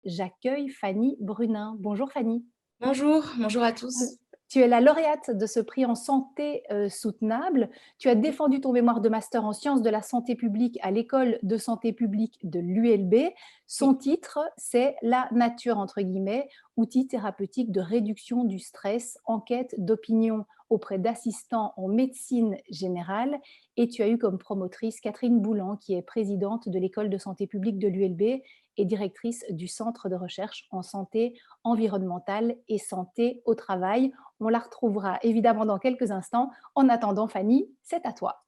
j'accueille Fanny Brunin. Bonjour Fanny. Bonjour, bonjour à Heu, tous. Tu es la lauréate de ce prix en santé, soutenable. Tu as défendu ton mémoire de master en sciences de la santé publique à l'école de santé publique de l'ULB. Son Oui, titre, c'est «La nature» entre guillemets, outil thérapeutique de réduction du stress, enquête d'opinion auprès d'assistants en médecine générale, et tu as eu comme promotrice Catherine Boulan, qui est présidente de l'école de santé publique de l'ULB et directrice du centre de recherche en santé environnementale et santé au travail. On la retrouvera évidemment dans quelques instants. En attendant, Fanny, c'est à toi.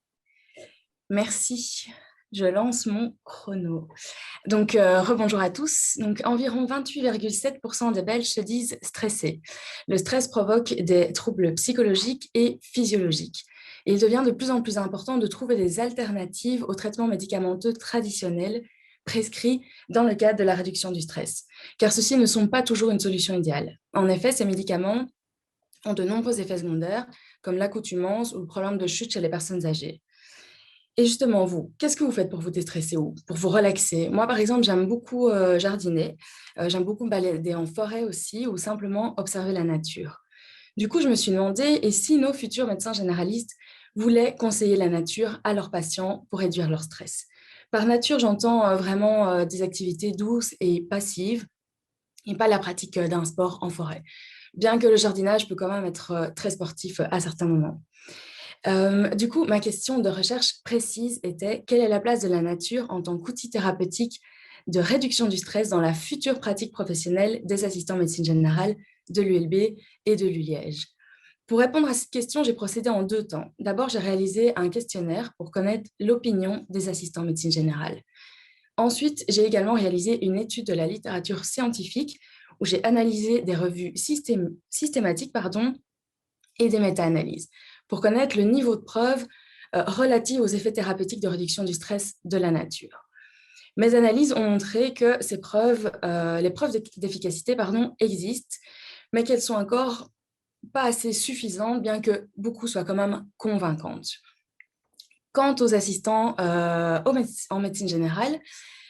merci. Je lance mon chrono. Donc, rebonjour à tous. Donc, environ 28,7% des Belges se disent stressés. Le stress provoque des troubles psychologiques et physiologiques. Et il devient de plus en plus important de trouver des alternatives aux traitements médicamenteux traditionnels prescrits dans le cadre de la réduction du stress, car ceux-ci ne sont pas toujours une solution idéale. En effet, ces médicaments ont de nombreux effets secondaires, comme l'accoutumance ou le problème de chute chez les personnes âgées. Et justement, vous, qu'est-ce que vous faites pour vous déstresser ou pour vous relaxer? Moi, par exemple, j'aime beaucoup jardiner, j'aime beaucoup me balader en forêt aussi ou simplement observer la nature. Du coup, je me suis demandé, et si nos futurs médecins généralistes voulaient conseiller la nature à leurs patients pour réduire leur stress? Par nature, j'entends vraiment des activités douces et passives et pas la pratique d'un sport en forêt. Bien que le jardinage peut quand même être très sportif à certains moments. Du coup, ma question de recherche précise était: quelle est la place de la nature en tant qu'outil thérapeutique de réduction du stress dans la future pratique professionnelle des assistants médecine générale de l'ULB et de l'ULiège? Pour répondre à cette question, j'ai procédé en deux temps. D'abord, j'ai réalisé un questionnaire pour connaître l'opinion des assistants médecine générale. Ensuite, j'ai également réalisé une étude de la littérature scientifique où j'ai analysé des revues systématiques et des méta-analyses pour connaître le niveau de preuve relatif aux effets thérapeutiques de réduction du stress de la nature. Mes analyses ont montré que les preuves d'efficacité existent, mais qu'elles sont encore pas assez suffisantes, bien que beaucoup soient quand même convaincantes. Quant aux assistants en médecine générale,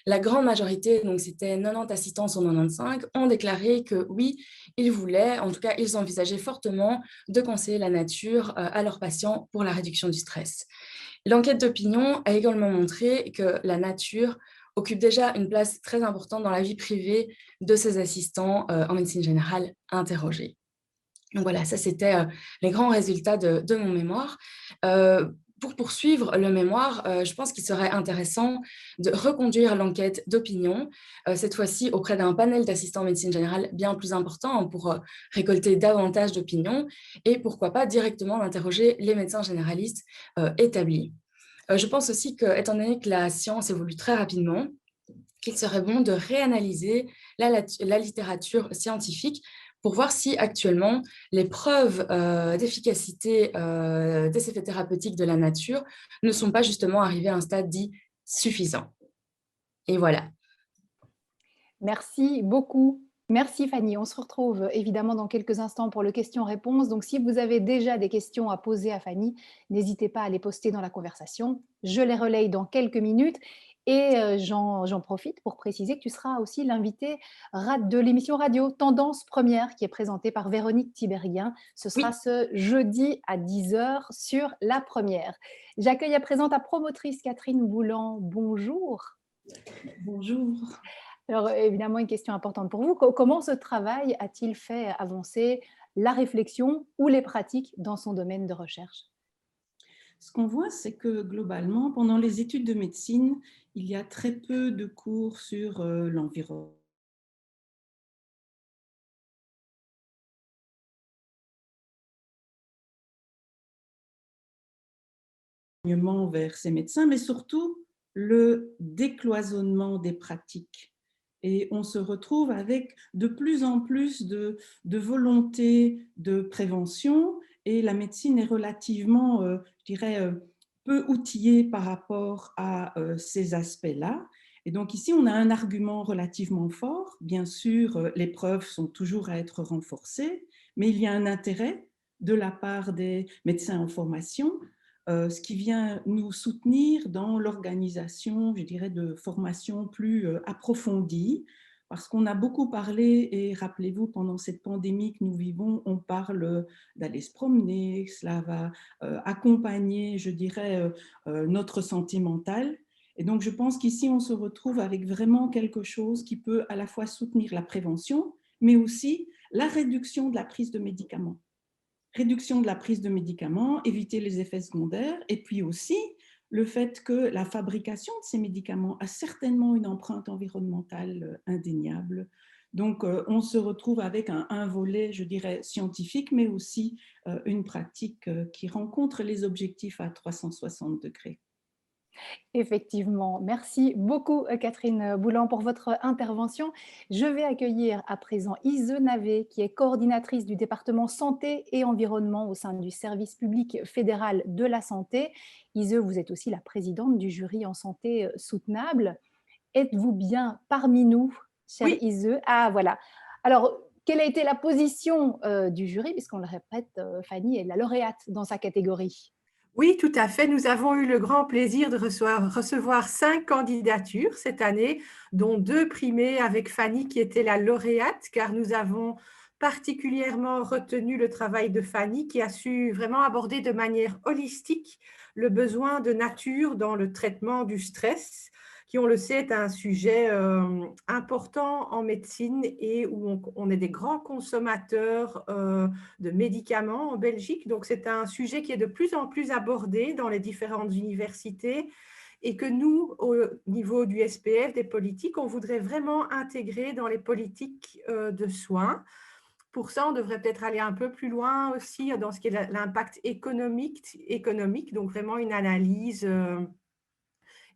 la grande majorité, donc c'était 90 assistants sur 95, ont déclaré que oui, ils voulaient, en tout cas, ils envisageaient fortement de conseiller la nature à leurs patients pour la réduction du stress. L'enquête d'opinion a également montré que la nature occupe déjà une place très importante dans la vie privée de ces assistants en médecine générale interrogés. Donc voilà, ça c'était les grands résultats de mon mémoire. Euh, pour poursuivre le mémoire, je pense qu'il serait intéressant de reconduire l'enquête d'opinion, cette fois-ci auprès d'un panel d'assistants en médecine générale bien plus important pour récolter davantage d'opinions et pourquoi pas directement interroger les médecins généralistes établis. Je pense aussi que, étant donné que la science évolue très rapidement, qu'il serait bon de réanalyser la littérature scientifique pour voir si actuellement les preuves d'efficacité des effets thérapeutiques de la nature ne sont pas justement arrivées à un stade dit suffisant. Et voilà. Merci beaucoup. Merci Fanny. On se retrouve évidemment dans quelques instants pour le question-réponse. Donc si vous avez déjà des questions à poser à Fanny, n'hésitez pas à les poster dans la conversation. Je les relaye dans quelques minutes. Et j'en profite pour préciser que tu seras aussi l'invité de l'émission radio Tendance Première qui est présentée par Véronique Thibérien. Ce sera Oui, ce jeudi à 10 heures sur La Première. J'accueille à présent ta promotrice Catherine Boulan. Bonjour. bonjour. Alors, évidemment, une question importante pour vous. Comment ce travail a-t-il fait avancer la réflexion ou les pratiques dans son domaine de recherche? Ce qu'on voit, c'est que globalement, pendant les études de médecine, il y a très peu de cours sur l'environnement vers ces médecins, mais surtout le décloisonnement des pratiques. Et on se retrouve avec de plus en plus de volonté de prévention et la médecine est relativement, je dirais, peu outillée par rapport à ces aspects-là. Et donc ici, on a un argument relativement fort. Bien sûr, les preuves sont toujours à être renforcées, mais il y a un intérêt de la part des médecins en formation, ce qui vient nous soutenir dans l'organisation, je dirais, de formations plus approfondies, Parce qu'on a beaucoup parlé, et rappelez-vous, pendant cette pandémie que nous vivons, on parle d'aller se promener, cela va accompagner, je dirais, notre santé mentale. Et donc, je pense qu'ici, on se retrouve avec vraiment quelque chose qui peut à la fois soutenir la prévention, mais aussi la réduction de la prise de médicaments. Réduction de la prise de médicaments, éviter les effets secondaires, et puis aussi le fait que la fabrication de ces médicaments a certainement une empreinte environnementale indéniable. Donc, on se retrouve avec un volet, je dirais, scientifique, mais aussi une pratique qui rencontre les objectifs à 360 degrés. Effectivement. Merci beaucoup, Catherine Boulan, pour votre intervention. Je vais accueillir à présent Ise Navet, qui est coordinatrice du département santé et environnement au sein du service public fédéral de la santé. Ise, vous êtes aussi la présidente du jury en santé soutenable. Êtes-vous bien parmi nous, chère Oui, Ise? Ah, voilà. Alors, quelle a été la position du jury? Puisqu'on le répète, Fanny est la lauréate dans sa catégorie. oui, tout à fait. Nous avons eu le grand plaisir de recevoir 5 candidatures cette année, dont 2 primées avec Fanny qui était la lauréate, car nous avons particulièrement retenu le travail de Fanny qui a su vraiment aborder de manière holistique le besoin de nature dans le traitement du stress, qui, on le sait, est un sujet important en médecine et où on est des grands consommateurs de médicaments en Belgique. Donc, c'est un sujet qui est de plus en plus abordé dans les différentes universités et que nous, au niveau du SPF, des politiques, on voudrait vraiment intégrer dans les politiques de soins. Pour ça, on devrait peut-être aller un peu plus loin aussi dans ce qui est l'impact économique, donc vraiment une analyse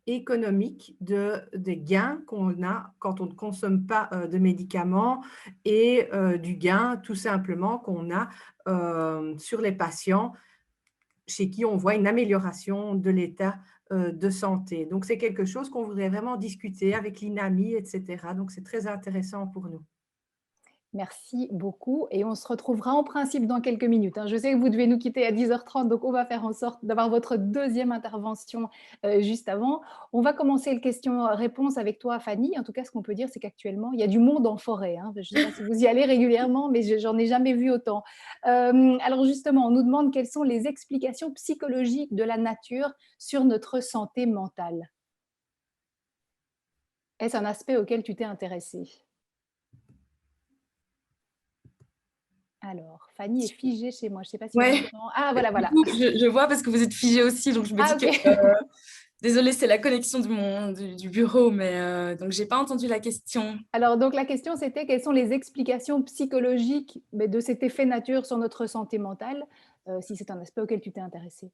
économique des gains qu'on a quand on ne consomme pas de médicaments et du gain tout simplement qu'on a sur les patients chez qui on voit une amélioration de l'état de santé. Donc, c'est quelque chose qu'on voudrait vraiment discuter avec l'INAMI, etc. Donc, c'est très intéressant pour nous. Merci beaucoup et on se retrouvera en principe dans quelques minutes, hein. Je sais que vous devez nous quitter à 10h30, donc on va faire en sorte d'avoir votre deuxième intervention juste avant. On va commencer le question-réponse avec toi, Fanny. En tout cas, ce qu'on peut dire, c'est qu'actuellement, il y a du monde en forêt, hein. Je ne sais pas si vous y allez régulièrement, mais j'en ai jamais vu autant. Alors justement, on nous demande quelles sont les explications psychologiques de la nature sur notre santé mentale. Est-ce un aspect auquel tu t'es intéressée? Alors, Fanny est figée chez moi. Je ne sais pas si on Ouais, entend. Ah, voilà, du voilà. coup, je vois parce que vous êtes figé aussi, donc je me Ah, dis que ok. désolée, c'est la connexion du bureau, mais donc j'ai pas entendu la question. Alors, donc, la question, c'était quelles sont les explications psychologiques de cet effet nature sur notre santé mentale, si c'est un aspect auquel tu t'es intéressée.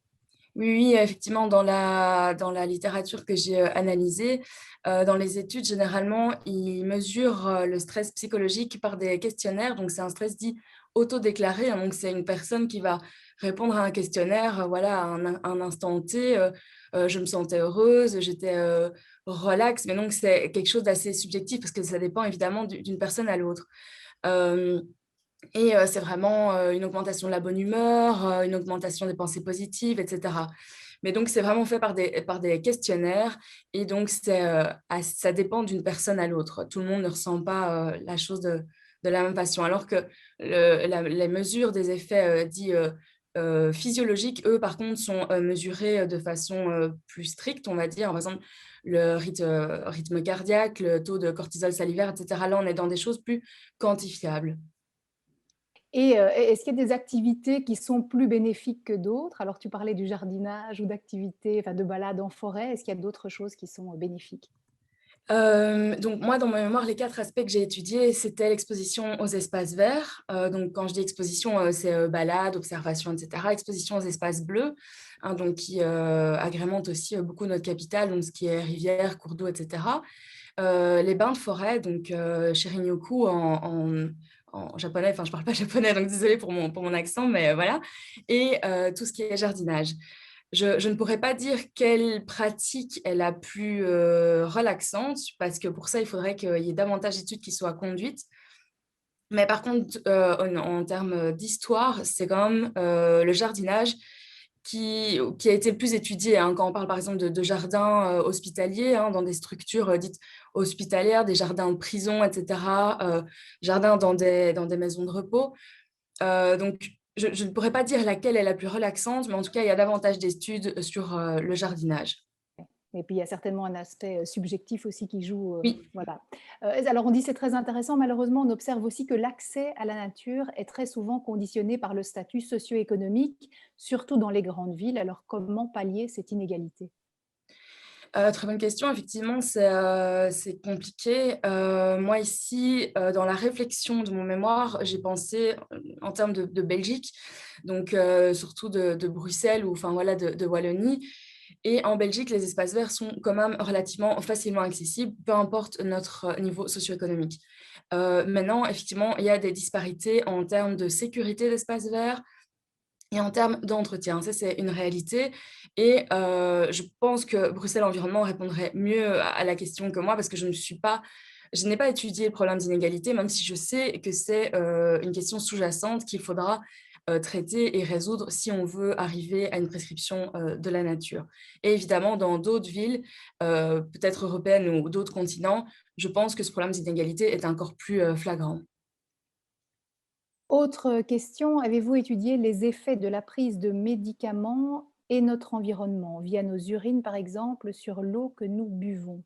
Oui, oui, effectivement, dans la littérature que j'ai analysée, dans les études, généralement, ils mesurent le stress psychologique par des questionnaires. Donc, c'est un stress dit autodéclaré, hein. Donc, c'est une personne qui va répondre à un questionnaire, voilà, à un instant T. Je me sentais heureuse, j'étais relax. Mais donc, c'est quelque chose d'assez subjectif parce que ça dépend évidemment d'une personne à l'autre. Euh, et c'est vraiment une augmentation de la bonne humeur, une augmentation des pensées positives, etc. Mais donc, c'est vraiment fait par des questionnaires. Et donc, ça dépend d'une personne à l'autre. Tout le monde ne ressent pas la chose de la même façon. Alors que les mesures des effets dits physiologiques, eux, par contre, sont mesurées de façon plus stricte, on va dire. Par exemple, le rythme cardiaque, le taux de cortisol salivaire, etc. Là, on est dans des choses plus quantifiables. Et est-ce qu'il y a des activités qui sont plus bénéfiques que d'autres? Alors, tu parlais du jardinage ou d'activités, enfin, de balades en forêt. Est-ce qu'il y a d'autres choses qui sont bénéfiques? Donc moi, dans ma mémoire, les 4 aspects que j'ai étudiés, c'était l'exposition aux espaces verts. Donc quand je dis exposition, c'est balade, observation, etc. Exposition aux espaces bleus, hein, donc qui agrémentent aussi beaucoup notre capitale, donc ce qui est rivières, cours d'eau, etc. Les bains de forêt, donc Shirin-yoku en japonais, enfin je parle pas japonais, donc désolée pour mon accent, mais voilà. Et tout ce qui est jardinage. Je ne pourrais pas dire quelle pratique est la plus relaxante, parce que pour ça, il faudrait qu'il y ait davantage d'études qui soient conduites. Mais par contre, en termes d'histoire, c'est quand même le jardinage qui a été le plus étudié, hein, quand on parle par exemple de jardins hospitaliers, hein, dans des structures dites hospitalières, des jardins de prison, etc., jardins dans des maisons de repos. Donc, je ne pourrais pas dire laquelle est la plus relaxante, mais en tout cas, il y a davantage d'études sur le jardinage. Et puis, il y a certainement un aspect subjectif aussi qui joue. Oui. Voilà. Alors, on dit c'est très intéressant. Malheureusement, on observe aussi que l'accès à la nature est très souvent conditionné par le statut socio-économique, surtout dans les grandes villes. Alors, comment pallier cette inégalité? Très bonne question. Effectivement, c'est compliqué. Moi, ici, dans la réflexion de mon mémoire, j'ai pensé en termes de Belgique, donc surtout de Bruxelles ou enfin, voilà, de Wallonie. Et en Belgique, les espaces verts sont quand même relativement facilement accessibles, peu importe notre niveau socio-économique. Maintenant, effectivement, il y a des disparités en termes de sécurité d'espaces verts et en termes d'entretien. Ça, c'est une réalité. Et je pense que Bruxelles Environnement répondrait mieux à la question que moi, parce que je n'ai pas étudié le problème d'inégalité, même si je sais que c'est une question sous-jacente qu'il faudra traiter et résoudre si on veut arriver à une prescription de la nature. Et évidemment, dans d'autres villes, peut-être européennes ou d'autres continents, je pense que ce problème d'inégalité est encore plus flagrant. Autre question, avez-vous étudié les effets de la prise de médicaments et notre environnement, via nos urines par exemple, sur l'eau que nous buvons?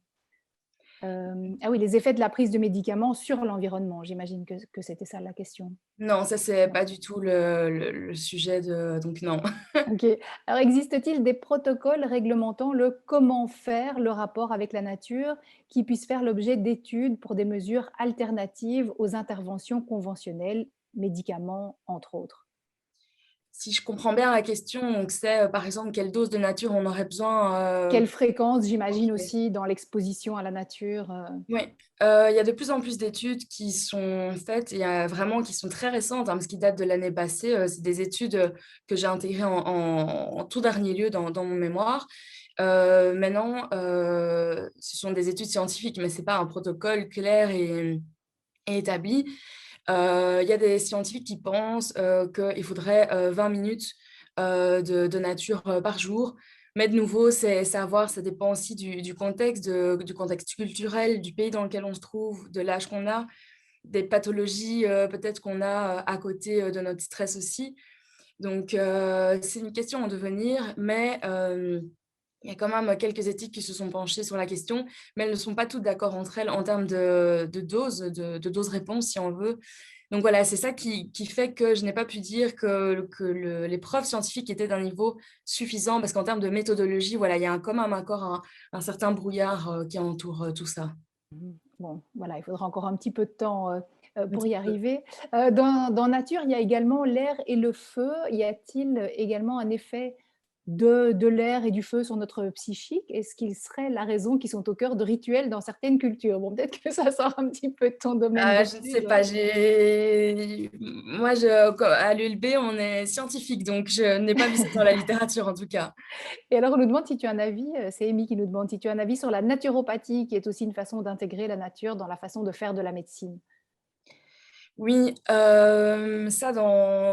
Ah oui, les effets de la prise de médicaments sur l'environnement, j'imagine que c'était ça la question. Non, ça, c'est Ouais. pas du tout le sujet de... Donc non. OK. Alors existe-t-il des protocoles réglementant le comment faire le rapport avec la nature qui puissent faire l'objet d'études pour des mesures alternatives aux interventions conventionnelles, médicaments entre autres? Si je comprends bien la question, donc c'est, par exemple, quelle dose de nature on aurait besoin, Quelle fréquence, j'imagine OK. aussi, dans l'exposition à la nature? Oui, il y a de plus en plus d'études qui sont faites, il y a vraiment qui sont très récentes, hein, parce qu'ils datent de l'année passée. C'est des études, que j'ai intégrées en tout dernier lieu dans mon mémoire. Maintenant, ce sont des études scientifiques, mais ce n'est pas un protocole clair et établi. Il y a des scientifiques qui pensent qu'il faudrait 20 minutes de nature par jour. Mais de nouveau, c'est savoir, ça dépend aussi du contexte, du contexte culturel, du pays dans lequel on se trouve, de l'âge qu'on a, des pathologies peut-être qu'on a à côté de notre stress aussi. Donc, c'est une question en devenir, mais il y a quand même quelques éthiques qui se sont penchées sur la question, mais elles ne sont pas toutes d'accord entre elles en termes de dose, de dose-réponse, si on veut. Donc voilà, c'est ça qui fait que je n'ai pas pu dire que les preuves scientifiques étaient d'un niveau suffisant, parce qu'en termes de méthodologie, voilà, il y a quand même encore un certain brouillard qui entoure tout ça. Mmh. Bon, voilà, il faudra encore un petit peu de temps, Un pour petit y peu. arriver. Dans nature, il y a également l'air et le feu. Y a-t-il également un effet de l'air et du feu sur notre psychique? Est-ce qu'il serait la raison qu'ils sont au cœur de rituels dans certaines cultures? Bon, peut-être que ça sort un petit peu de ton domaine Je ne sais d'études. pas, moi, à l'ULB, on est scientifique, donc je n'ai pas vu ça dans la littérature en tout cas. Et alors, on nous demande si tu as un avis, c'est Amy qui nous demande si tu as un avis sur la naturopathie, qui est aussi une façon d'intégrer la nature dans la façon de faire de la médecine. Oui, ça,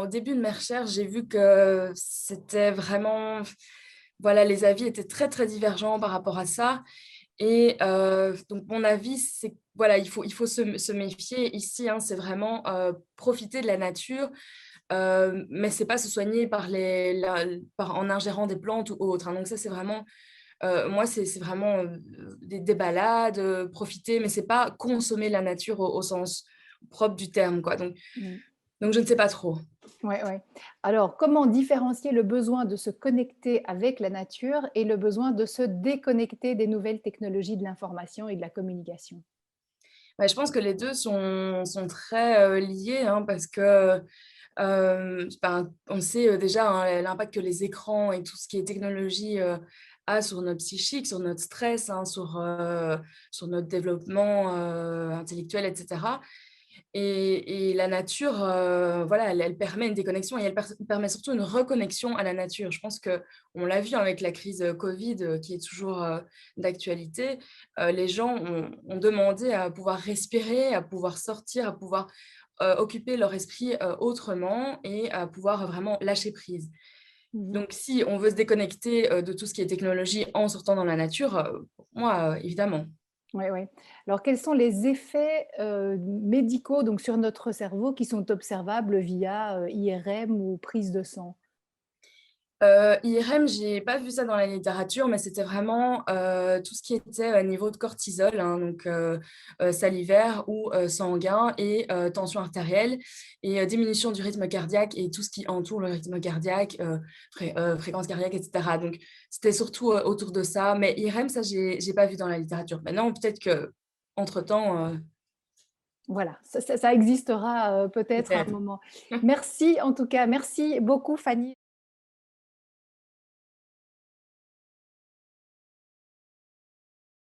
au début de mes recherches, j'ai vu que c'était vraiment, voilà, les avis étaient très, très divergents par rapport à ça. Et donc, mon avis, c'est que, voilà, il faut se méfier ici, hein, c'est vraiment profiter de la nature, mais c'est pas se soigner en ingérant des plantes ou autres, hein. Donc ça, c'est vraiment, moi, c'est vraiment des balades, profiter, mais c'est pas consommer la nature au sens propre du terme, quoi. Mmh. Donc je ne sais pas trop. Ouais, ouais. Alors, comment différencier le besoin de se connecter avec la nature et le besoin de se déconnecter des nouvelles technologies de l'information et de la communication? Bah, je pense que les 2 sont très liés, hein, parce que ben, on sait déjà, hein, l'impact que les écrans et tout ce qui est technologie a sur notre psychique, sur notre stress, hein, sur notre développement intellectuel, etc. Et la nature, voilà, elle permet une déconnexion et elle permet surtout une reconnexion à la nature. Je pense qu'on l'a vu avec la crise Covid qui est toujours d'actualité. Les gens ont demandé à pouvoir respirer, à pouvoir sortir, à pouvoir occuper leur esprit autrement et à pouvoir vraiment lâcher prise. Donc, si on veut se déconnecter de tout ce qui est technologie en sortant dans la nature, pour moi, évidemment. Oui, oui. Alors, quels sont les effets médicaux donc, sur notre cerveau qui sont observables via IRM ou prise de sang? IRM, j'ai pas vu ça dans la littérature, mais c'était vraiment tout ce qui était niveau de cortisol, hein, donc salivaire ou sanguin, et tension artérielle, et diminution du rythme cardiaque et tout ce qui entoure le rythme cardiaque, fréquence cardiaque, etc. Donc c'était surtout autour de ça, mais IRM, ça, j'ai pas vu dans la littérature. Maintenant, peut-être que entre-temps, Voilà, ça existera peut-être à un peut-être. moment. Merci en tout cas, merci beaucoup Fanny.